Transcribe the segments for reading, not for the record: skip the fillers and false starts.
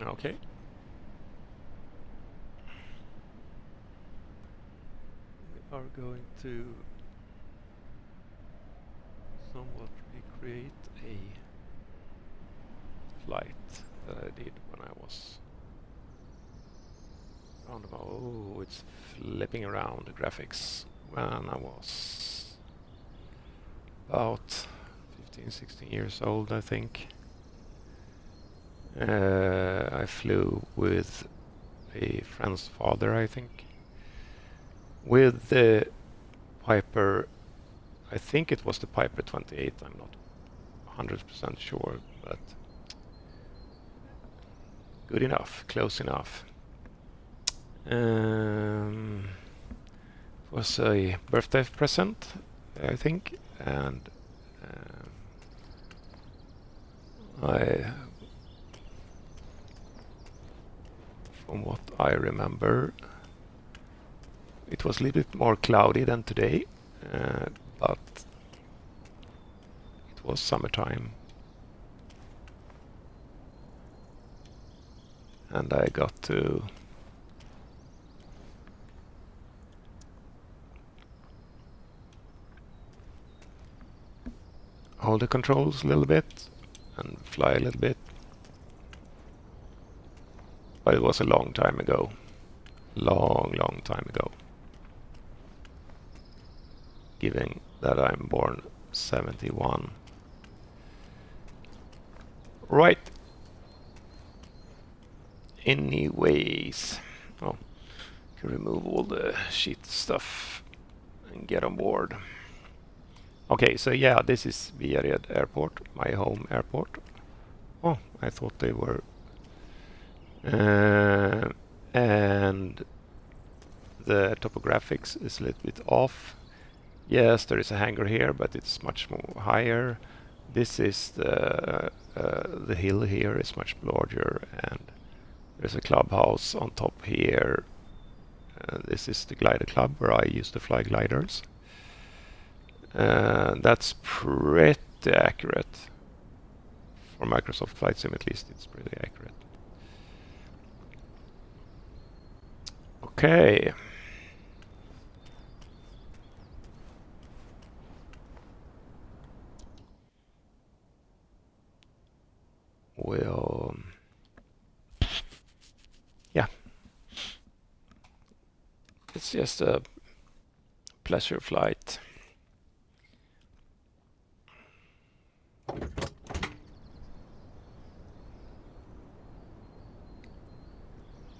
Okay. We are going to somewhat recreate a flight that I did when I was around about, oh, it's flipping around the graphics, when I was about 15, 16 years old, I think. I flew with a friend's father, I think, with the Piper, I think it was the Piper 28, I'm not 100% sure, but good enough, close enough. It was a birthday present, I think, and from what I remember, it was a little bit more cloudy than today, but it was summertime. And I got to hold the controls a little bit and fly a little bit. But it was a long time ago. Long time ago. Given that I'm born 71. Right. Anyways. Oh, can remove all the shit stuff and get on board. Okay, so yeah, this is Varberg Airport, my home airport. Oh, I thought they were. And the topographics is a little bit off. Yes, there is a hangar here, but it's much more higher. This is the hill here is much larger, and there's a clubhouse on top here. This is the glider club where I used to fly gliders. That's pretty accurate. For Microsoft Flight Sim, at least, it's pretty accurate. Okay. Well, yeah. It's just a pleasure flight.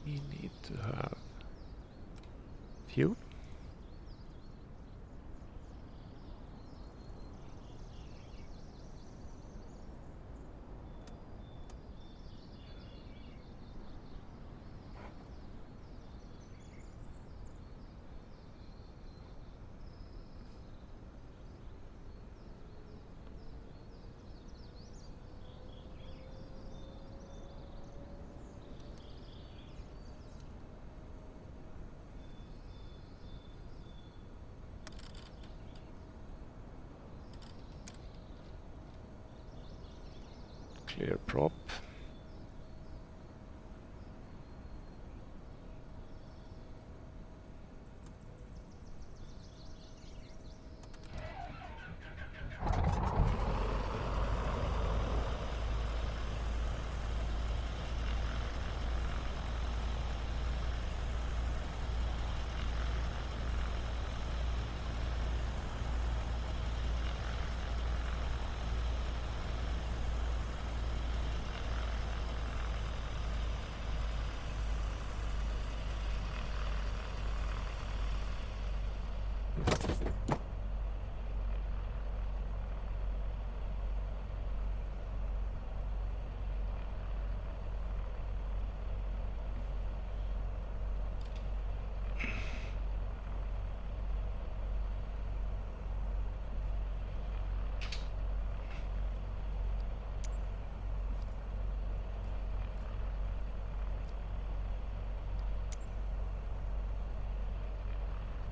We need to have fuel. Clear prop.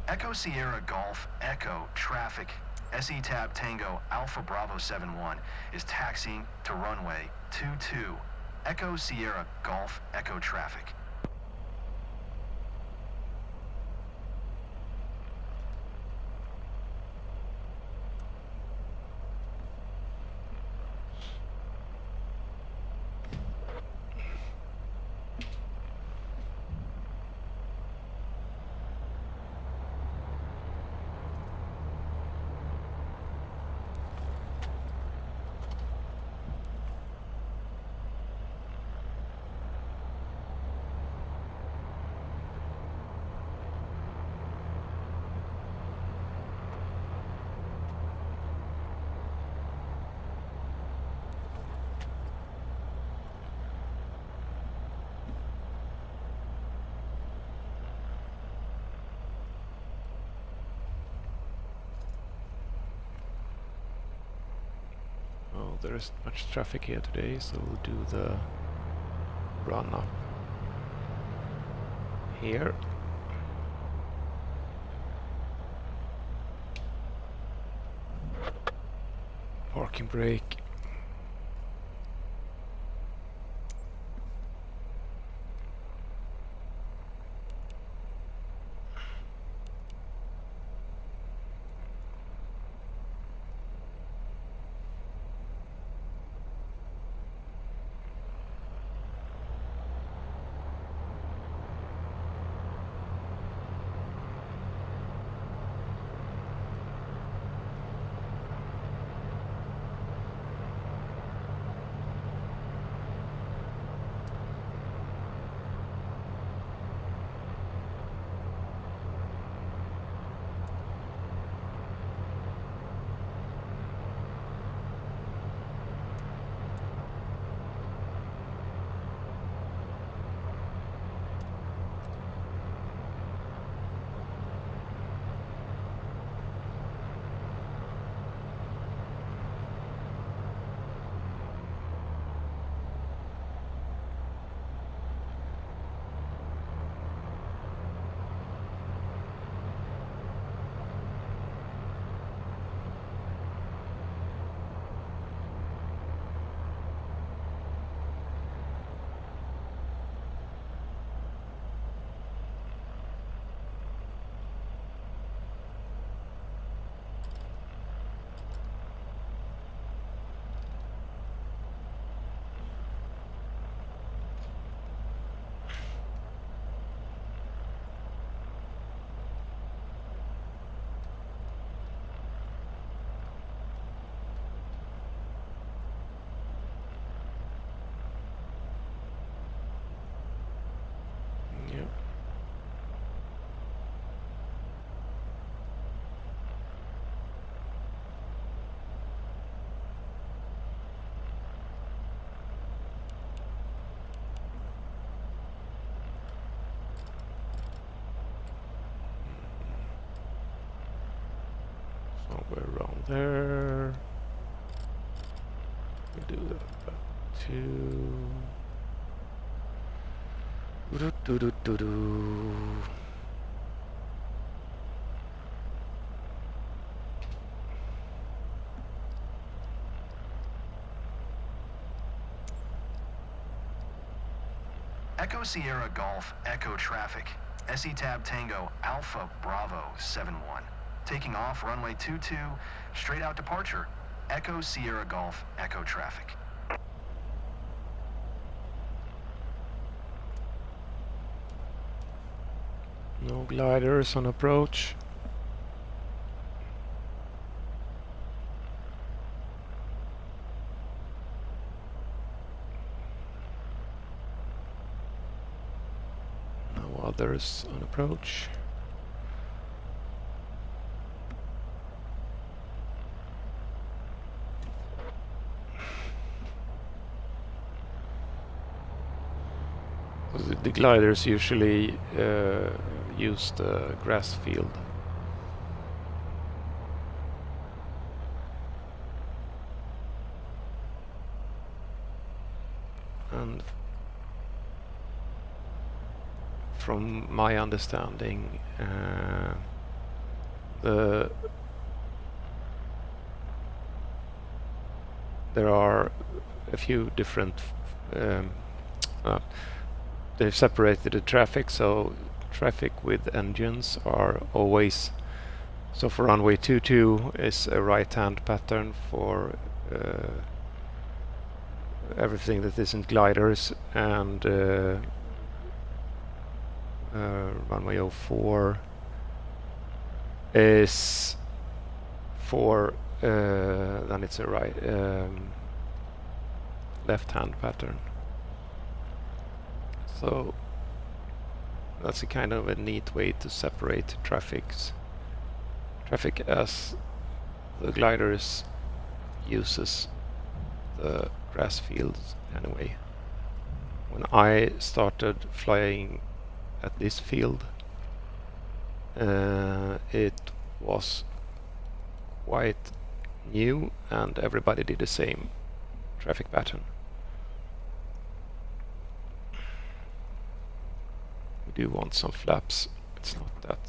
Echo Sierra Golf Echo Traffic SE Tab Tango Alpha Bravo 71 is taxiing to runway 22 Echo Sierra Golf Echo traffic. Oh, there isn't much traffic here today, so we'll do the run up here. Parking brake. Yep. Somewhere around there. We do that about 2. Do-do-do-do-do. Echo Sierra Golf Echo traffic. SE Tab Tango Alpha Bravo 71. Taking off runway 22, straight out departure. Echo Sierra Golf Echo traffic. No gliders on approach. No others on approach. The gliders usually use the grass field. And from my understanding, there are a few different um, uh, they've separated the traffic, so traffic with engines are always, so for runway 22 is a right-hand pattern for everything that isn't gliders, and runway 04 is for then it's a right left-hand pattern. So that's a kind of a neat way to separate traffic as the gliders uses the grass fields anyway. When I started flying at this field, it was quite new and everybody did the same traffic pattern. We do want some flaps, it's not that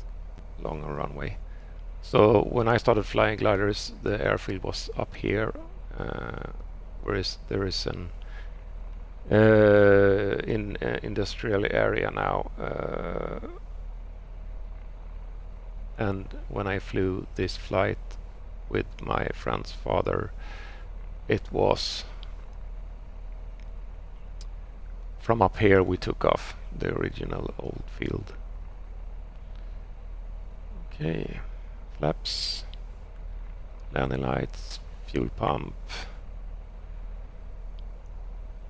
long a runway. So when I started flying gliders, the airfield was up here, whereas there is an industrial area now, and when I flew this flight with my friend's father, it was from up here we took off the original old field. Okay, flaps, landing lights, fuel pump,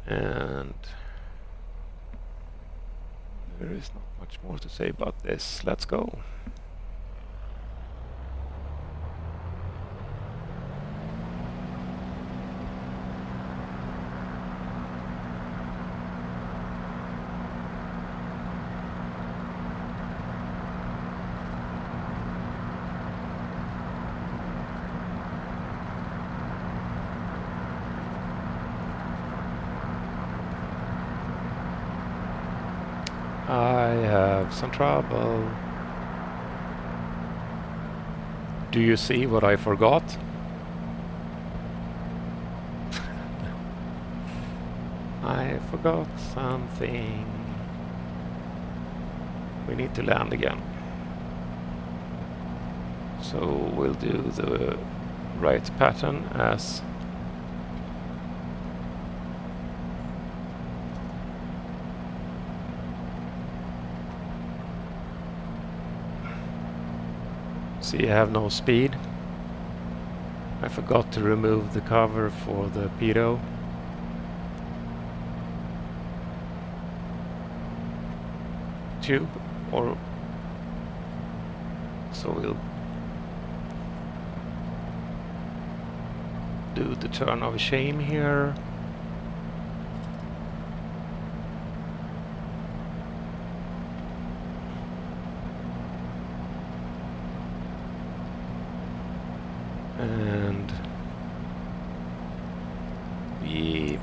and there is not much more to say about this. Let's go. I have some trouble. Do you see what I forgot? I forgot something. We need to land again. So we'll do the right pattern as see, I have no speed. I forgot to remove the cover for the pitot. Tube, or so we'll do the turn of shame here. And we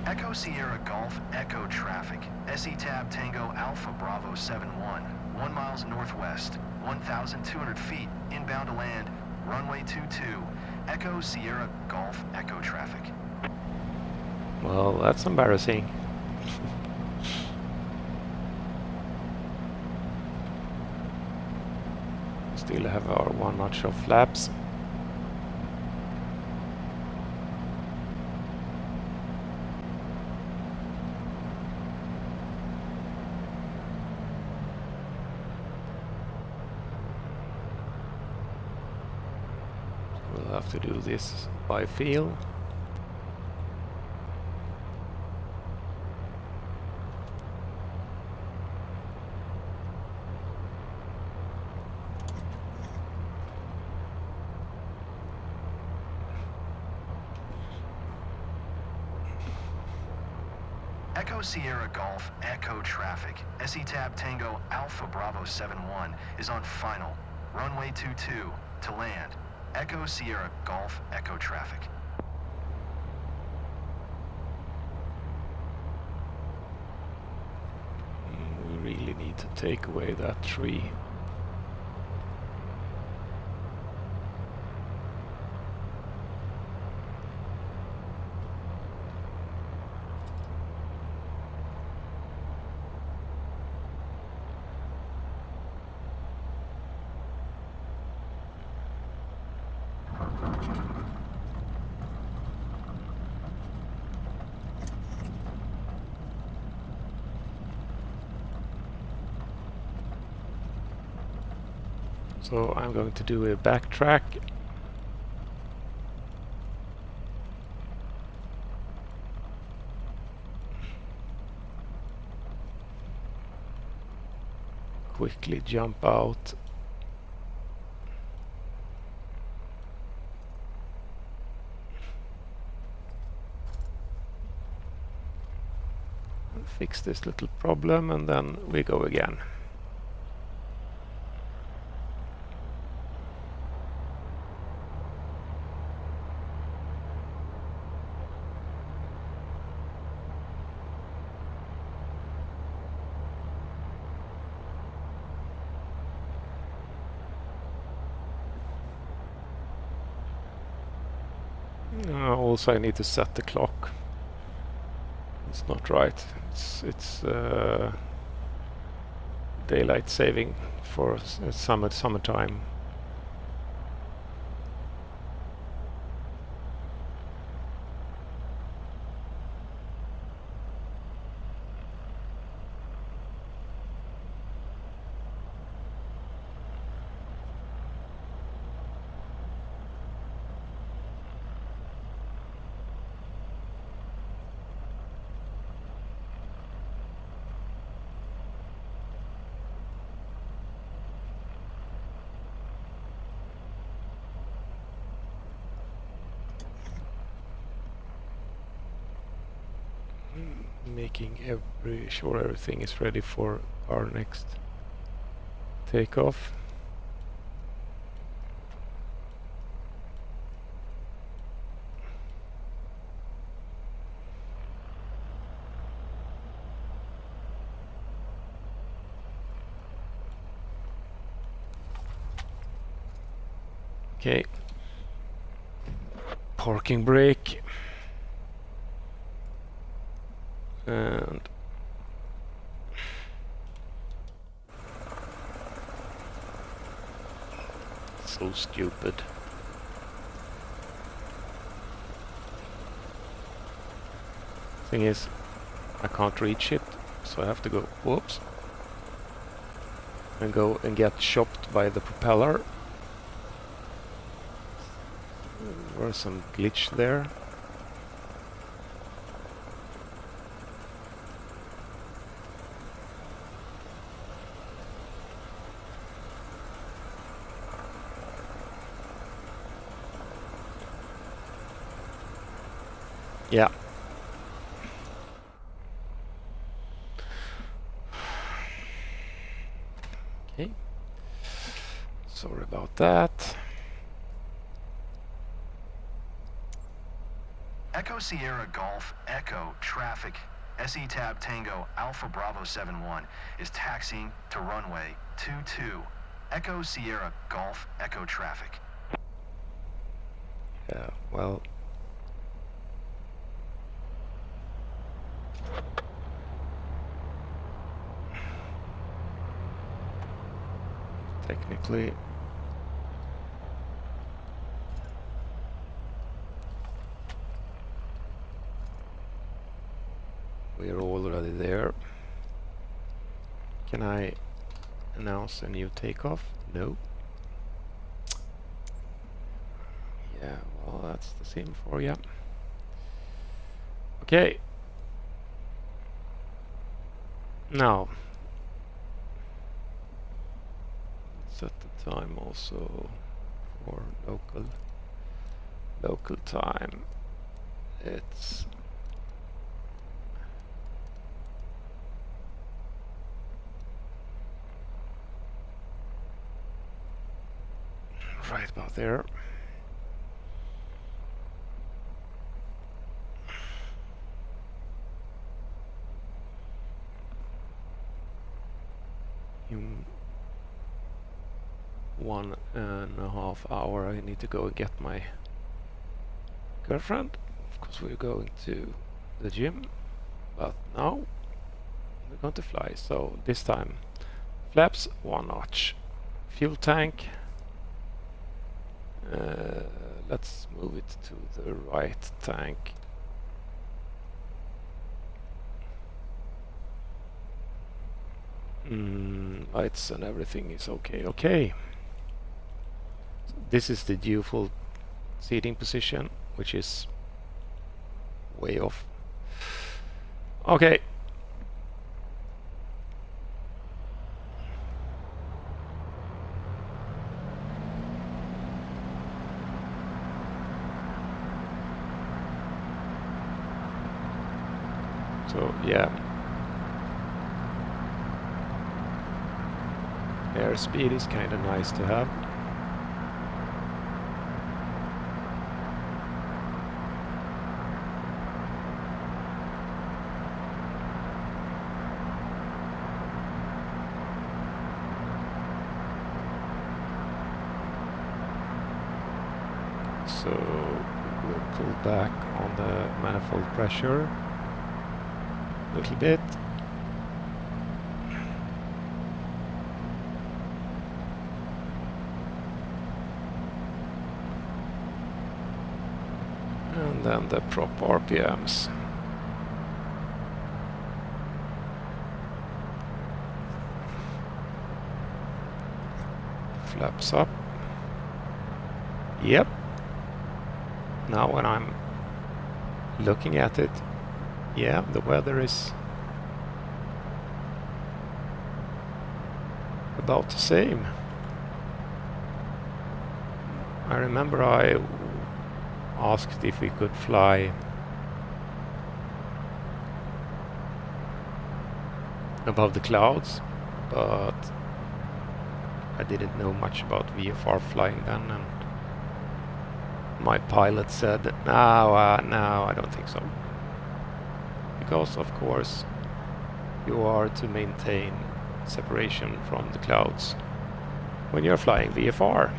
Echo Sierra Golf Echo traffic. SE Tab Tango Alpha Bravo 71. 1 miles northwest, 1,200 feet, inbound to land, runway 22. Echo Sierra Golf Echo traffic. Well, that's embarrassing. Still have our 1 notch of flaps. We'll have to do this by feel. Echo Sierra Golf Echo traffic. SE Tab Tango Alpha Bravo 71 is on final. Runway 22 to land. Echo Sierra Golf Echo traffic. take away that tree. So I'm going to do a backtrack. Quickly jump out. And fix this little problem, and then we go again. Also I need to set the clock. It's not right. It's daylight saving for summertime. Making sure everything is ready for our next takeoff. Okay. Parking brake. And so stupid. Thing is, I can't reach it, so I have to go whoops and go and get chopped by the propeller. There was some glitch there. Yeah. Okay. Sorry about that. Echo Sierra Golf Echo traffic. SE Tab Tango Alpha Bravo 71 is taxiing to runway 22. Echo Sierra Golf Echo traffic. Yeah, well. Technically, we're already there. Can I announce a new takeoff? No. Yeah, well, that's the same for you. Okay. Now, set the time also for local time. It's right about there. in 1.5 hours I need to go and get my girlfriend, because we're going to the gym. But now we're going to fly, so this time flaps 1 notch. Fuel tank, let's move it to the right tank. Lights and everything is okay. So this is the default seating position, which is way off. Okay. So yeah, airspeed is kind of nice to have. So we'll pull back on the manifold pressure a little bit. And then the prop RPMs. Flaps up. Yep. Now when I'm looking at it, yeah, the weather is about the same. I remember I asked if we could fly above the clouds, but I didn't know much about VFR flying then, and my pilot said, no, I don't think so. Because of course you are to maintain separation from the clouds when you're flying VFR.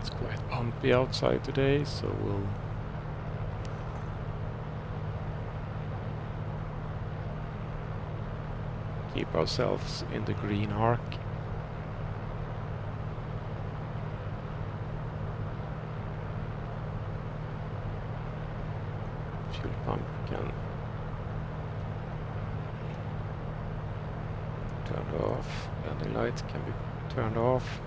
It's quite bumpy outside today, so we'll keep ourselves in the green arc. Fuel pump can turn off, landing light can be turned off.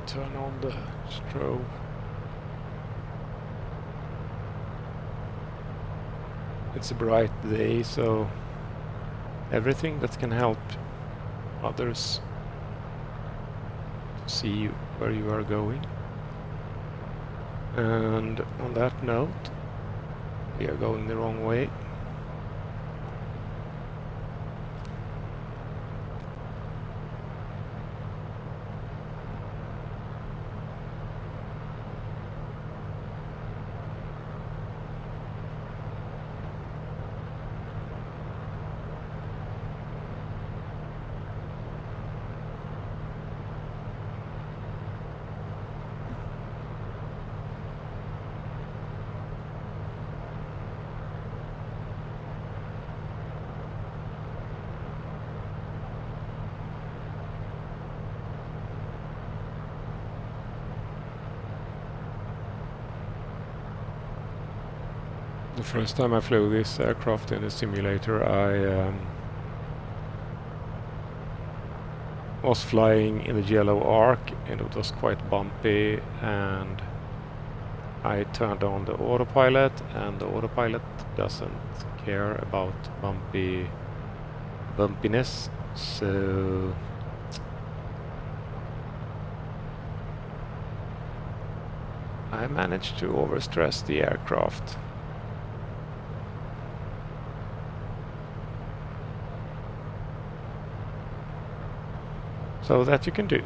turn on the strobe. It's a bright day, so everything that can help others to see where you are going. And on that note, we are going the wrong way. The first time I flew this aircraft in a simulator, I was flying in the yellow arc and it was quite bumpy, and I turned on the autopilot, and the autopilot doesn't care about bumpiness, so I managed to overstress the aircraft. So that you can do.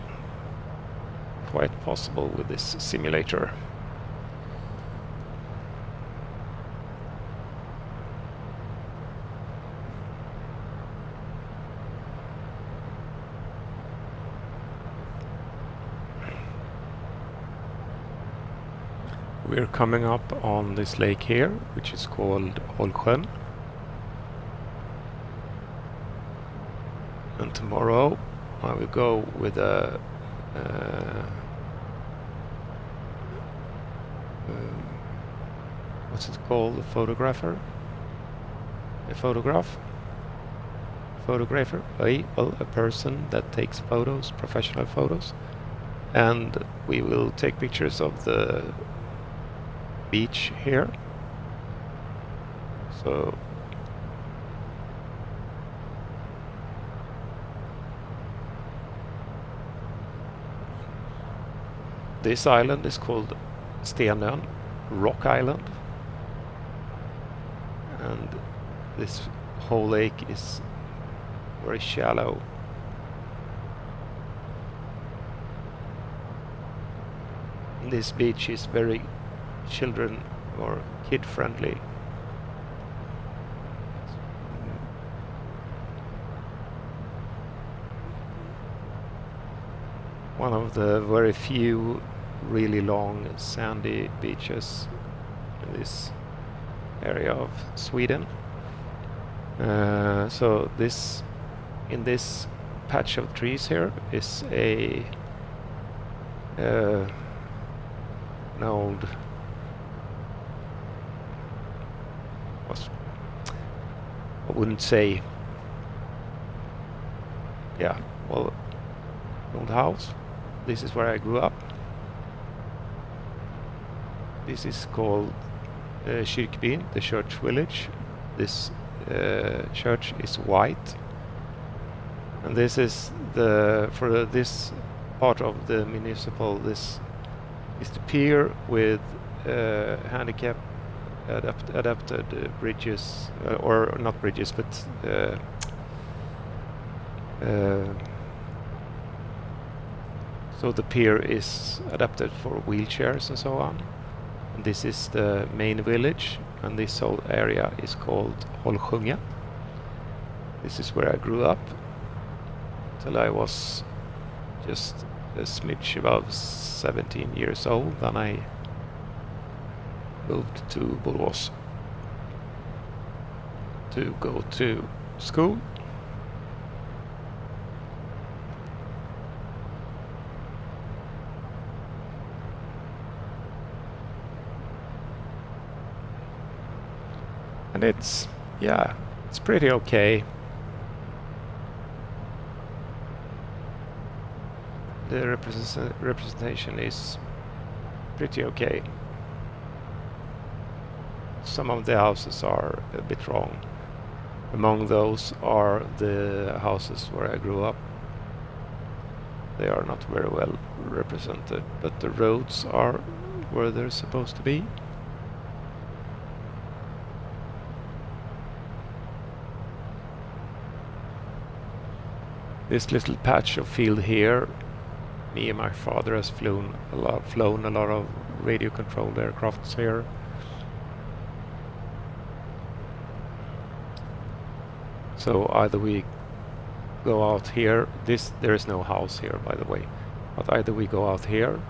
Quite possible with this simulator. We're coming up on this lake here, which is called Holsjön. And tomorrow I will go with a what's it called? A photographer? A photographer? Well, a person that takes photos, professional photos. And we will take pictures of the beach here. So this island is called Stenön, Rock Island, and this whole lake is very shallow. And this beach is very children or kid friendly. One of the very few really long sandy beaches in this area of Sweden. So this, in this patch of trees here, is an old, I wouldn't say, yeah, well, old house. This is where I grew up. This is called Gbit, the church village. This church is white, and this is for this part of the municipal. This is the pier with handicap adapted bridges, or not bridges, but so the pier is adapted for wheelchairs and so on. And this is the main village, and this whole area is called Holsjön. This is where I grew up till I was just a smidge above 17 years old. Then I moved to Borås to go to school. And it's pretty okay. the representation is pretty okay. Some of the houses are a bit wrong. Among those are the houses where I grew up. They are not very well represented, but the roads are where they're supposed to be. This little patch of field here, me and my father has flown a lot of radio-controlled aircrafts here. So either we go out here, there is no house here by the way, but either we go out here,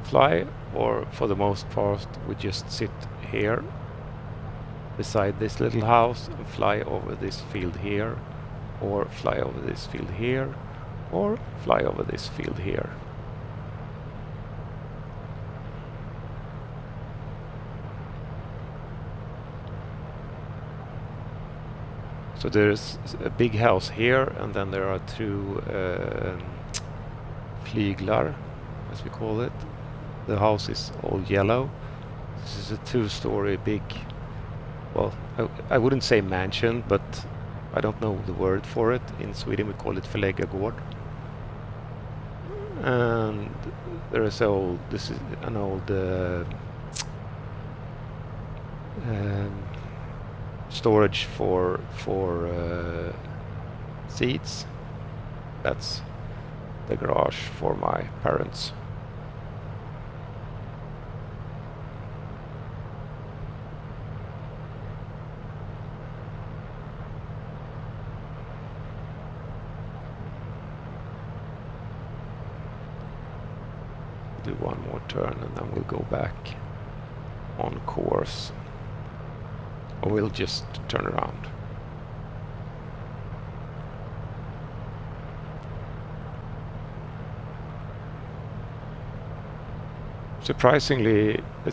fly, or for the most part we just sit here beside this little house and fly over this field here, or fly over this field here, or fly over this field here. So there's a big house here, and then there are two flyglar, as we call it. The house is all yellow. This is a two-story big, well, I wouldn't say mansion, but I don't know the word for it. In Sweden we call it förläggargård. And there is this is an old storage for seats. That's the garage for my parents. Do one more turn and then we'll go back on course, or we'll just turn around. It's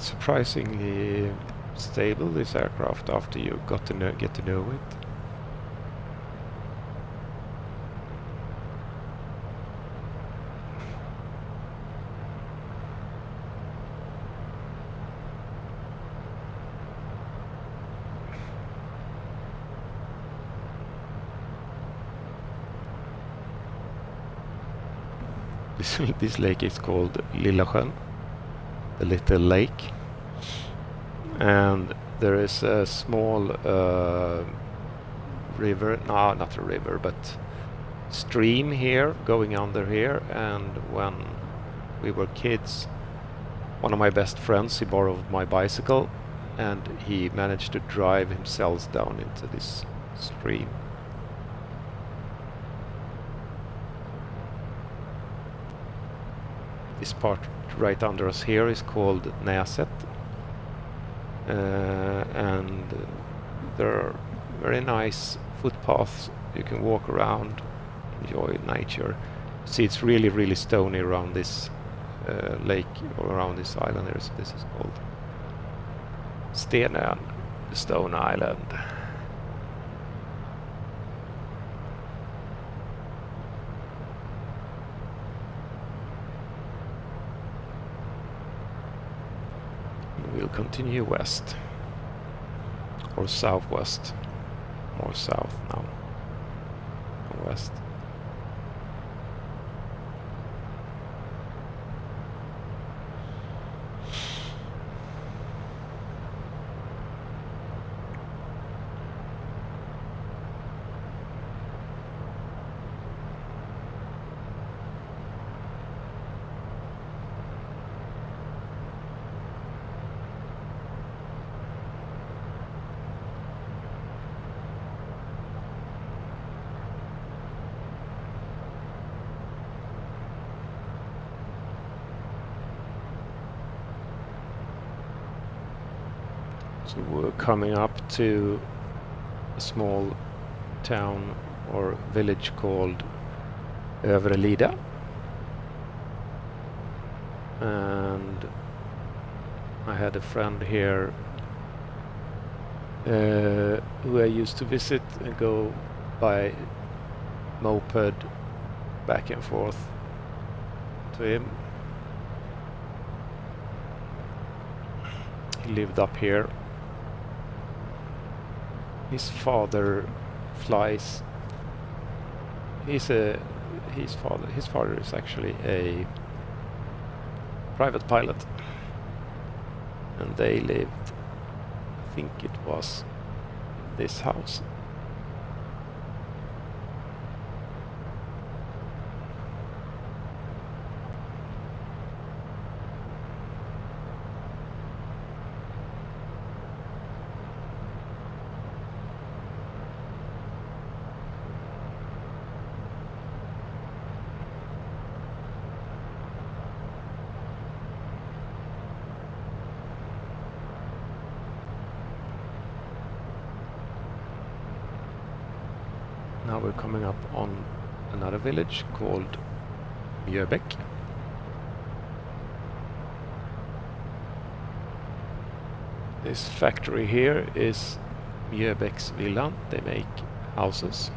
surprisingly stable, this aircraft, after you get to know it. This lake is called Lilla sjön, the little lake, and there is a small river, no, not a river, but stream here going under here. And when we were kids, one of my best friends, he borrowed my bicycle and he managed to drive himself down into this stream. This part right under us here is called Näset, and there are very nice footpaths. You can walk around, enjoy nature. See, it's really stony around this lake, or around this island. This is called Stenön, the Stone Island. We'll continue west, or southwest, more south now, or west. So we're coming up to a small town or village called Övrelida, and I had a friend here who I used to visit and go by moped back and forth to him. He lived up here. His father flies. His father is actually a private pilot, and they lived, I think it was in this house. Now we're coming up on another village called Msfs. This factory here is Msfs Villan. They make houses.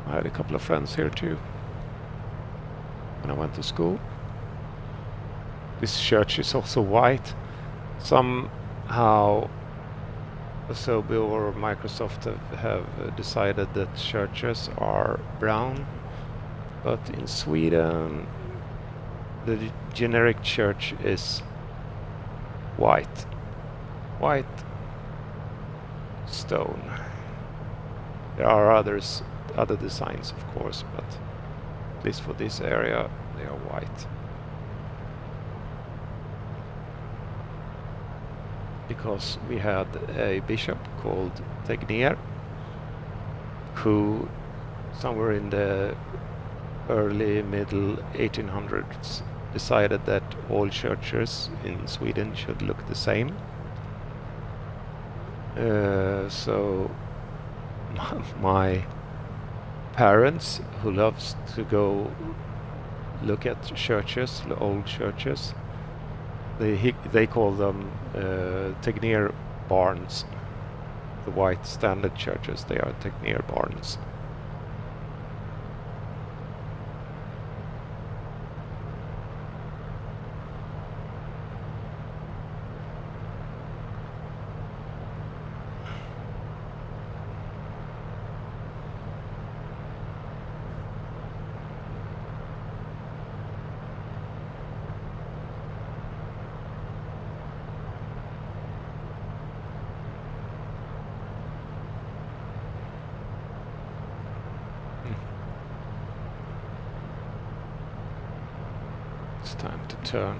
I had a couple of friends here too when I went to school. This church is also white. Somehow Asobi or Microsoft have decided that churches are brown, but in Sweden the generic church is white. White stone. There are other designs of course, but at least for this area they are white. Because we had a bishop called Tegnér who somewhere in the early middle 1800s decided that all churches in Sweden should look the same. So my parents, who loves to go look at churches, the old churches, they call them Tegnér barns. The white standard churches, they are Tegnér barns. It's time to turn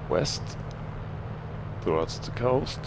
west towards the coast.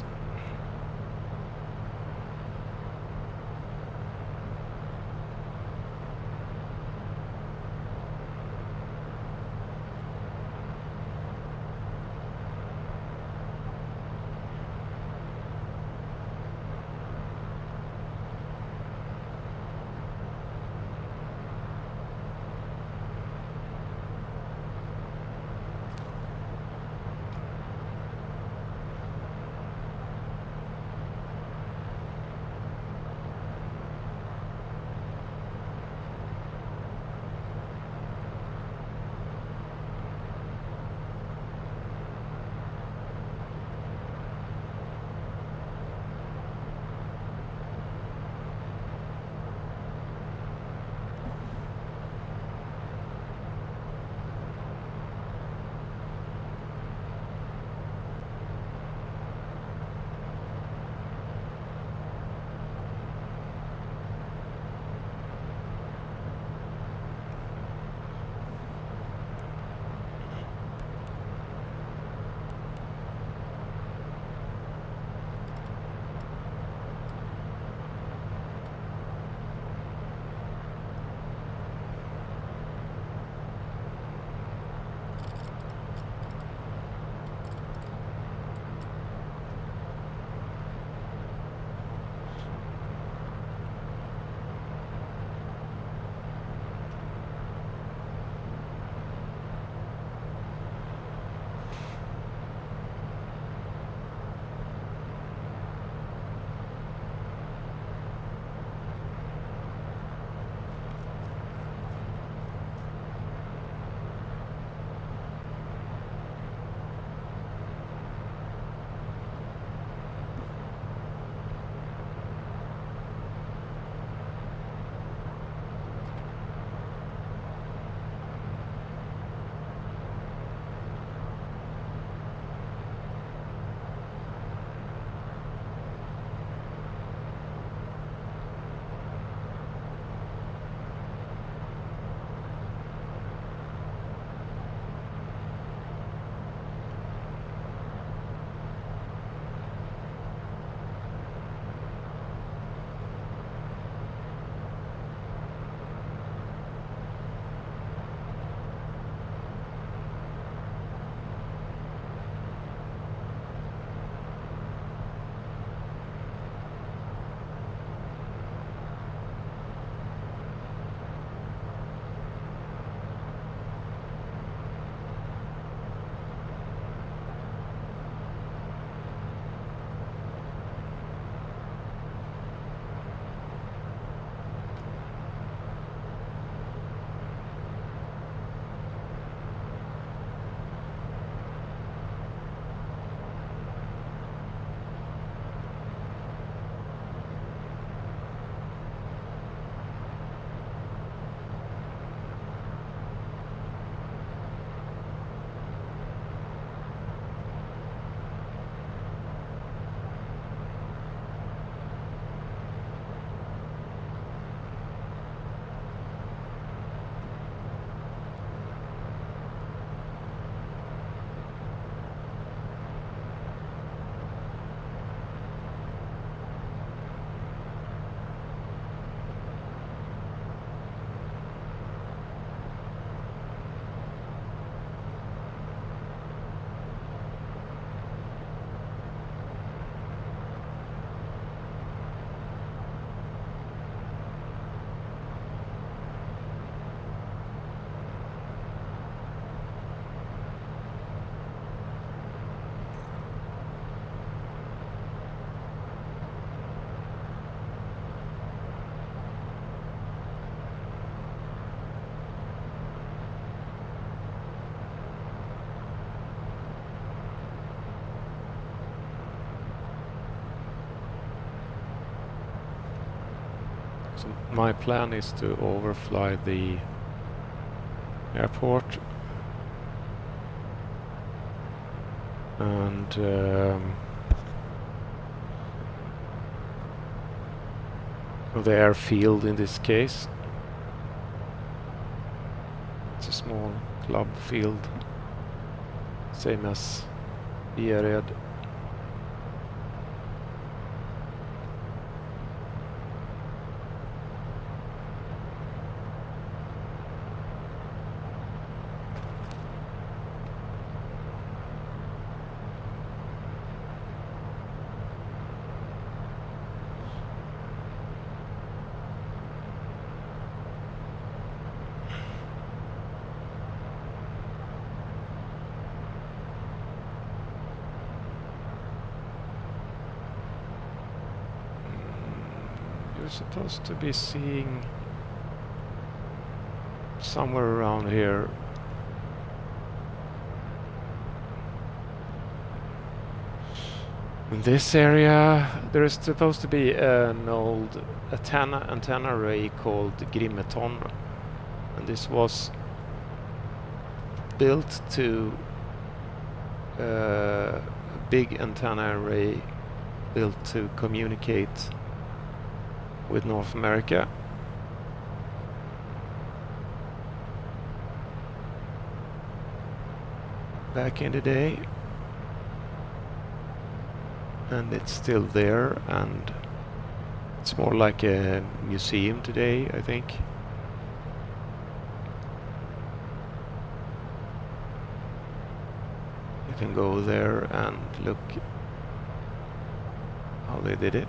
So my plan is to overfly the airport and the airfield in this case. It's a small club field, same as the area. You're supposed to be seeing somewhere around here. In this area there is supposed to be an old antenna array called Gbit, and this was built to a big antenna array built to communicate with North America. Back in the day, and it's still there, and it's more like a museum today, I think. You can go there and look how they did it.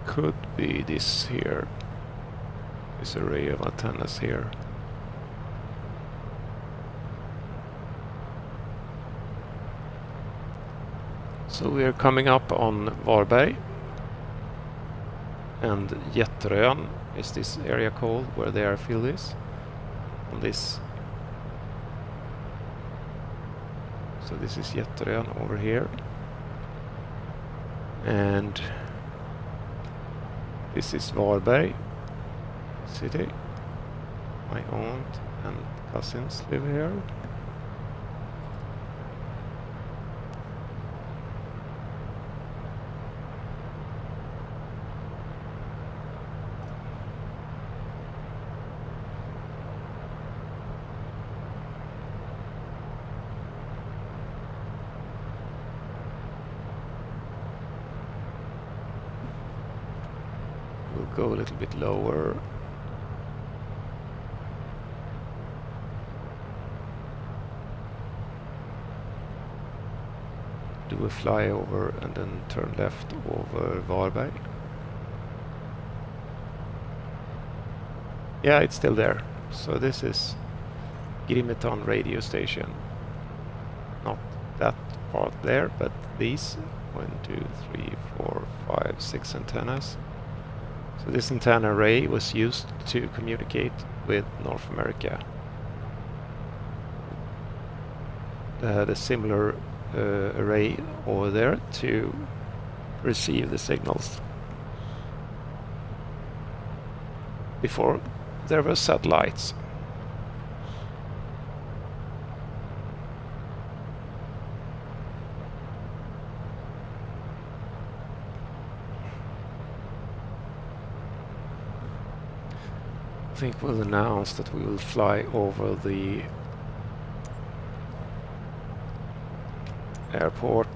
Could be this here, this array of antennas here. So we are coming up on Varberg, and Jätterön is this area called, where the airfield is, on this. So this is Jätterön over here, and this is Varberg city. My aunt and cousins live here. Go a little bit lower. Do a flyover and then turn left over Varberg. Yeah, it's still there. So this is Gbit radio station. Not that part there, but these 1, 2, 3, 4, 5, 6 antennas. So this antenna array was used to communicate with North America. They had a similar array over there to receive the signals. Before there were satellites. I think we'll announce that we will fly over the airport.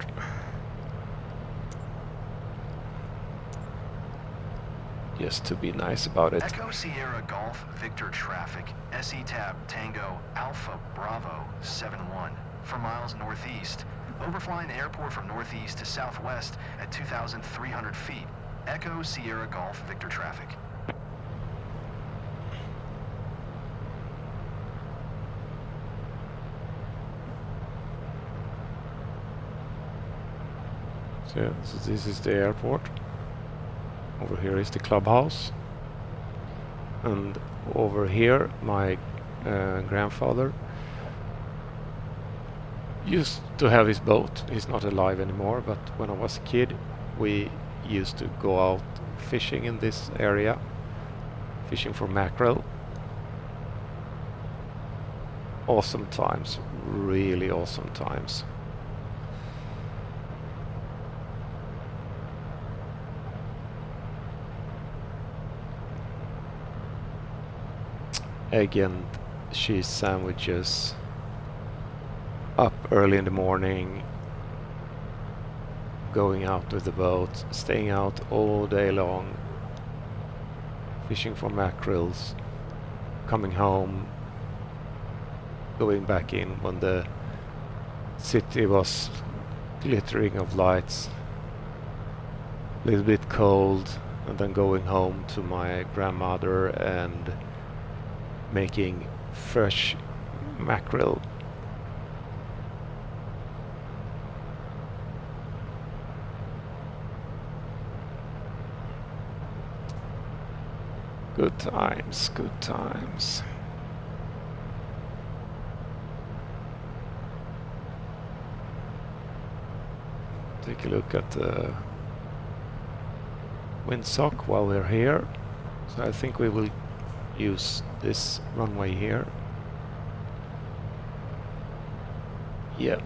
Just to be nice about it. Echo Sierra Golf Victor traffic, SE Tab Tango Alpha Bravo 71 for miles northeast. Overflying the airport from northeast to southwest at 2,300 feet. Echo Sierra Golf Victor traffic. So this is the airport. Over here is the clubhouse, and over here my grandfather used to have his boat. He's not alive anymore, but when I was a kid we used to go out fishing in this area, fishing for mackerel. Awesome times, really awesome times. Egg and cheese sandwiches, up early in the morning, going out with the boat, staying out all day long, fishing for mackerels, coming home, going back in when the city was glittering of lights, a little bit cold, and then going home to my grandmother and making fresh mackerel. Good times, good times. Take a look at the windsock while we're here. So I think we will use this runway here. Yeah.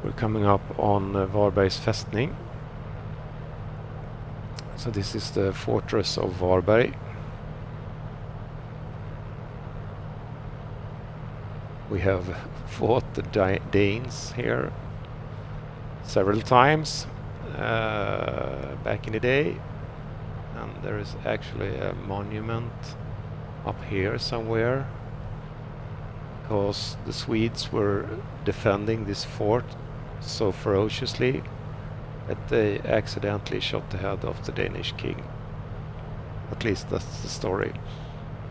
We're coming up on Varberg's fästning. So this is the fortress of Varberg. We have fought the Danes here several times back in the day, and there is actually a monument up here somewhere because the Swedes were defending this fort so ferociously that they accidentally shot the head off the Danish king. At least that's the story.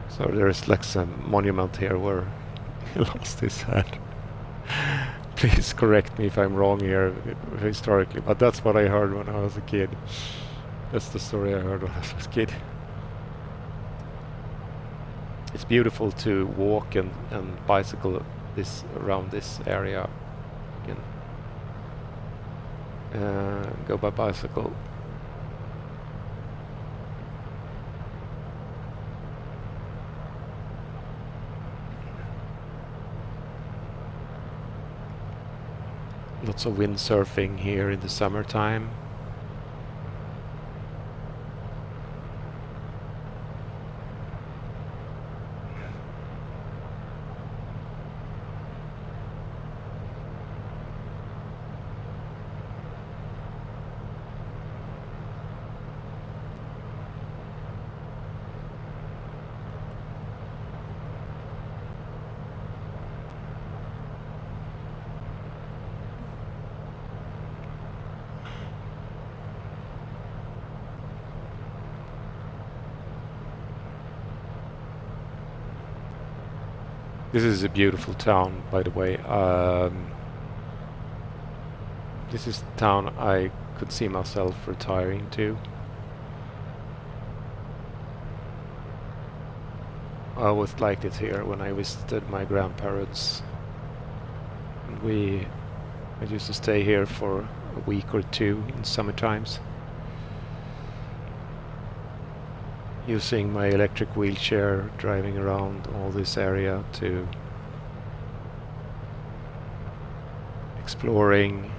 So there is like some monument here where he lost his head. Please correct me if I'm wrong here historically, but that's what I heard when I was a kid. That's the story I heard when I was a kid. It's beautiful to walk and bicycle this around this area. You can go by bicycle. Lots of windsurfing here in the summertime. This is a beautiful town, by the way. This is the town I could see myself retiring to. I always liked it here when I visited my grandparents. And I used to stay here for a week or two in summer times, using my electric wheelchair, driving around all this area to exploring.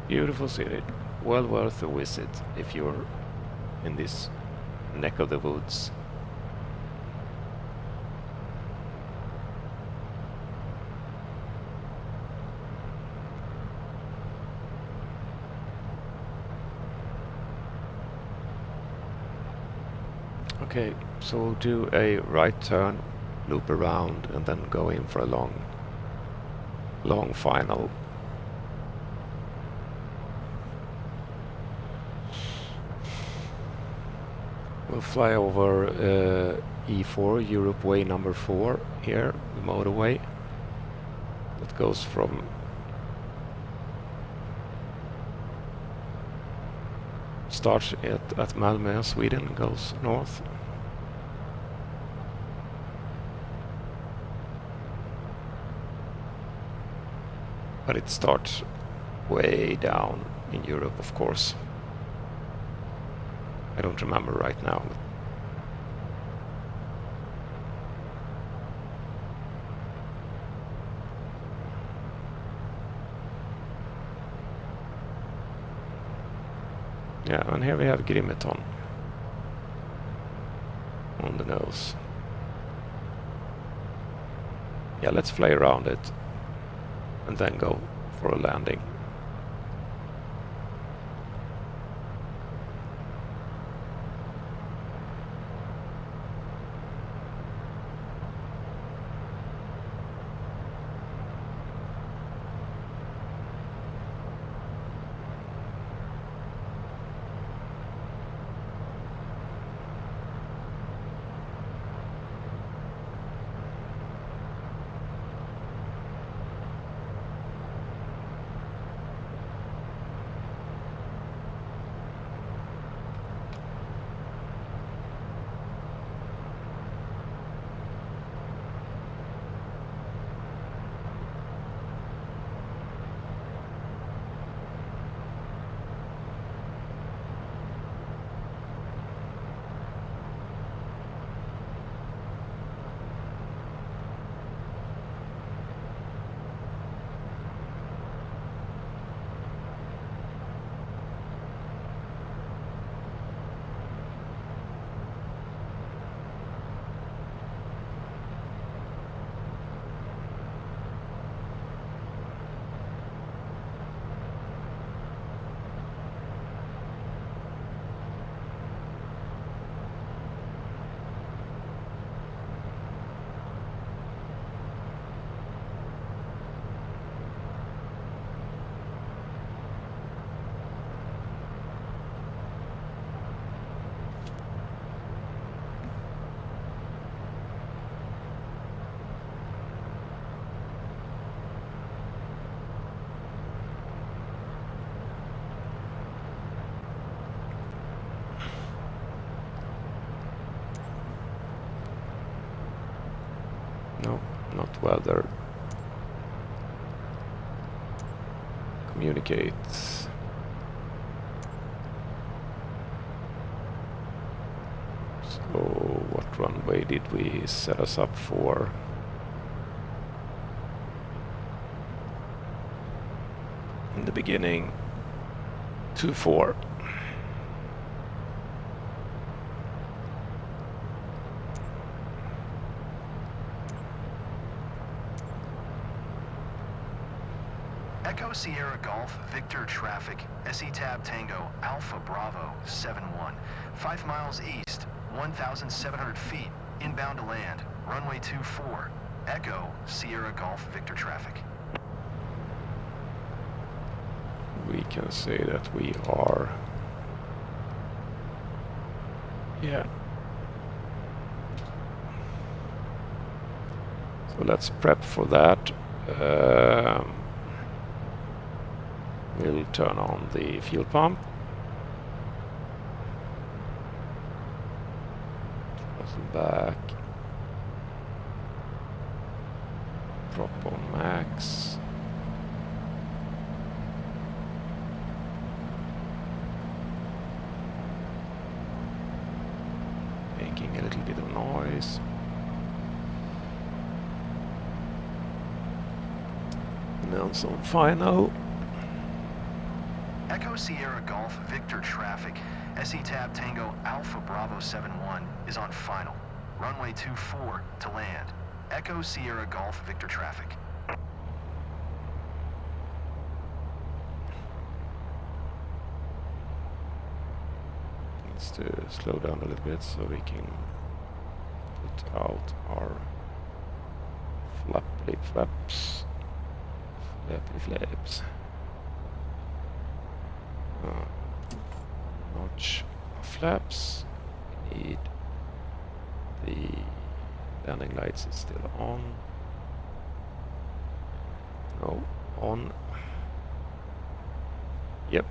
Beautiful city, well worth a visit if you're in this neck of the woods. Okay, so we'll do a right turn, loop around, and then go in for a long final. We'll fly over E4, Europe Way number 4 here, the motorway that goes from starts at Malmö, Sweden, and goes north. But it starts way down in Europe, of course. I don't remember right now. Yeah, and here we have Gbit on the nose. Yeah, let's fly around it and then go for a landing. No, not weather. Communicate. So, what runway did we set us up for? In the beginning, 24. Echo Sierra Golf Victor traffic, SE Tab Tango Alpha Bravo 71, 5 miles east, 1,700 feet, inbound to land, runway 24, Echo Sierra Golf Victor traffic. We can say that we are, yeah. So let's prep for that. We'll turn on the fuel pump. Throttle back. Drop on max. Making a little bit of noise. Announce on final. Echo Sierra Golf Victor traffic, SE Tab Tango Alpha Bravo 71 is on final. Runway 24 to land. Echo Sierra Golf Victor traffic. Needs to slow down a little bit so we can put out our flappy flaps. Flappy flaps. Notch flaps Need the landing lights is still on. No, on. Yep.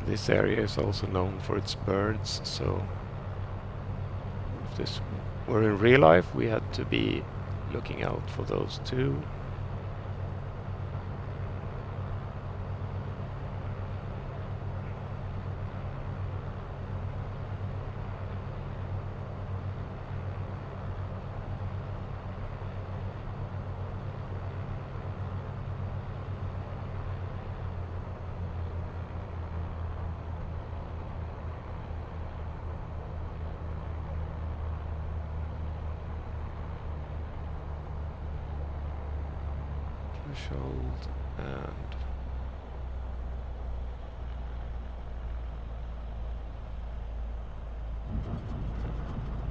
This area is also known for its birds, so if this were in real life, we had to be looking out for those too. Threshold and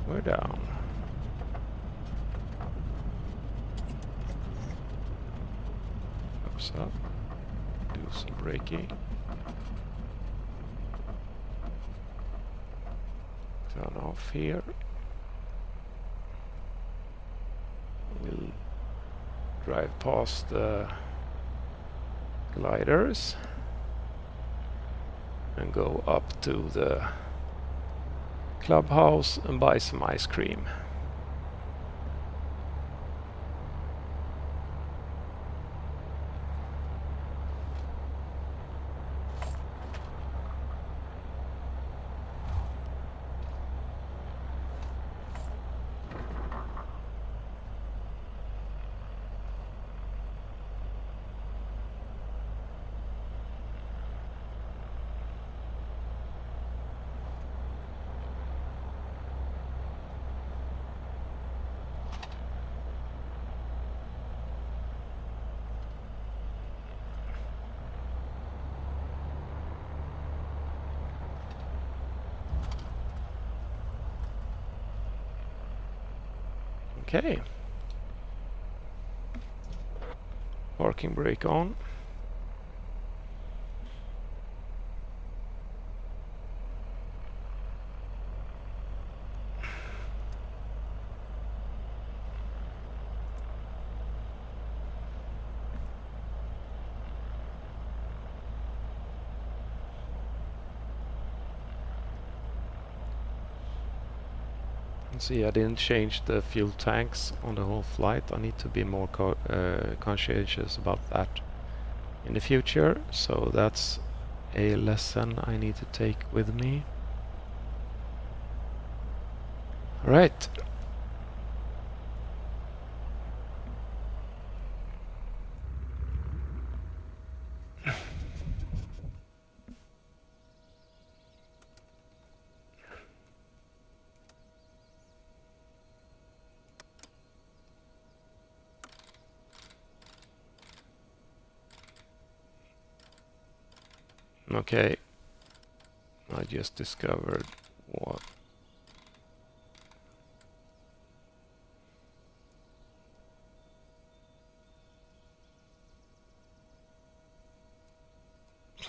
we're down. Oops, up. Do some braking. Turn off here. We'll drive past the gliders and go up to the clubhouse and buy some ice cream. Okay. Parking brake on. See, I didn't change the fuel tanks on the whole flight. I need to be more conscientious about that in the future. So that's a lesson I need to take with me. All right. Okay, I just discovered what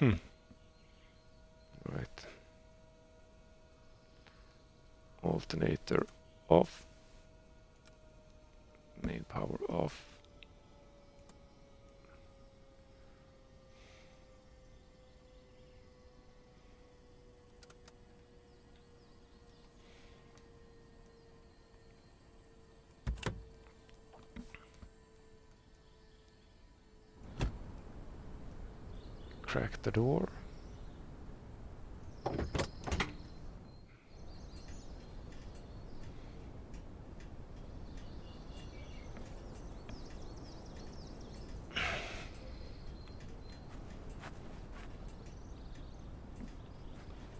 Right. Alternator off. Main power off. Crack the door.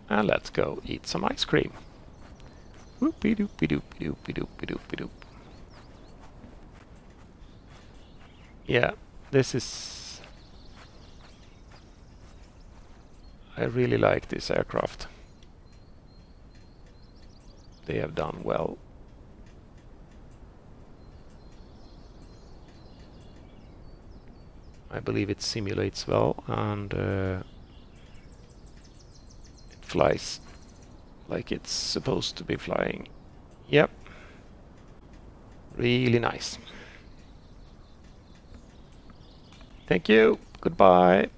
And let's go eat some ice cream. Whoopie doopie doopie doopie doopie doopie doop. Yeah, this is... I really like this aircraft. They have done well. I believe it simulates well, and it flies like it's supposed to be flying. Yep. Really nice. Thank you. Goodbye.